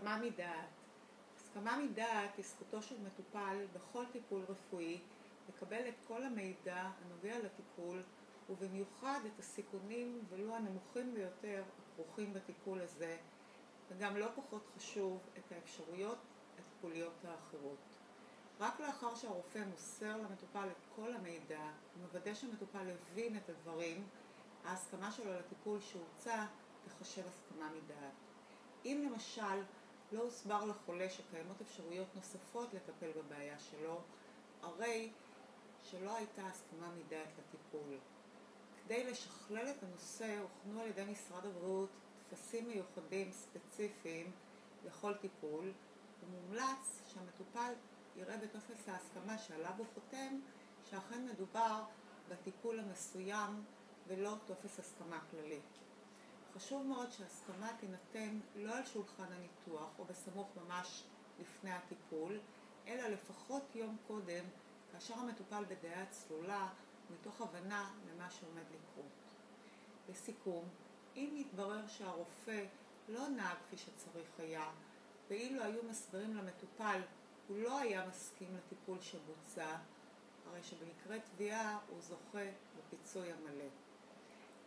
הסכמה מדעת. הסכמה מדעת היא זכותו של מטופל בכל טיפול רפואי לקבל את כל המידע הנוגע לטיפול, ובמיוחד את הסיכונים ולו הנמוכים ביותר הכרוכים בטיפול הזה, וגם לא פחות חשוב את האפשרויות הטיפוליות האחרות. רק לאחר שהרופא מוסר למטופל את כל המידע ומוודא שהמטופל הבין את הדברים, ההסכמה שלו לטיפול שהוצע תחשב הסכמה מדעת. אם למשל לא הוסבר לחולה שקיימות אפשרויות נוספות לטפל בבעיה שלו, הרי שלא הייתה הסכמה מדעת לטיפול. כדי לשכלל את הנושא הוכנו על ידי משרד הבריאות טפסים מיוחדים ספציפיים לכל טיפול, ומומלץ שהמטופל יראה בטופס ההסכמה שעליו הוא חותם שאכן מדובר בטיפול המסוים ולא טופס הסכמה כללי. חשוב מאוד שההסכמה תינתן לא על שולחן הניתוח או בסמוך ממש לפני הטיפול, אלא לפחות יום קודם, כאשר המטופל בדעה צלולה מתוך הבנה למה שעומד לקרות. לסיכום, אם יתברר שהרופא לא נהג כפי שצריך היה, ואילו היו מסברים למטופל הוא לא היה מסכים לטיפול שבוצע, הרי שבמקרה תביעה הוא זוכה בפיצוי המלא.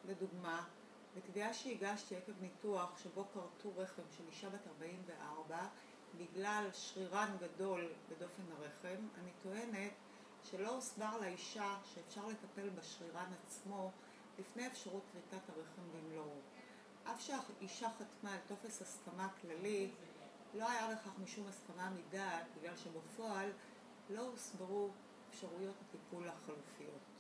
לדוגמה, בתביעה שהגשתי עקב ניתוח שבו קרטו רחם של אישה בת 44 בגלל שרירן גדול בדופן הרחם, אני טוענת שלא הוסבר לאישה שאפשר לטפל בשרירן עצמו לפני אפשרות כריתת הרחם במלואו. אף שהאישה חתמה על טופס הסכמה כללי, לא היה לכך משום הסכמה מדעת, בגלל שבפועל לא הוסברו אפשרויות הטיפול החלופיות.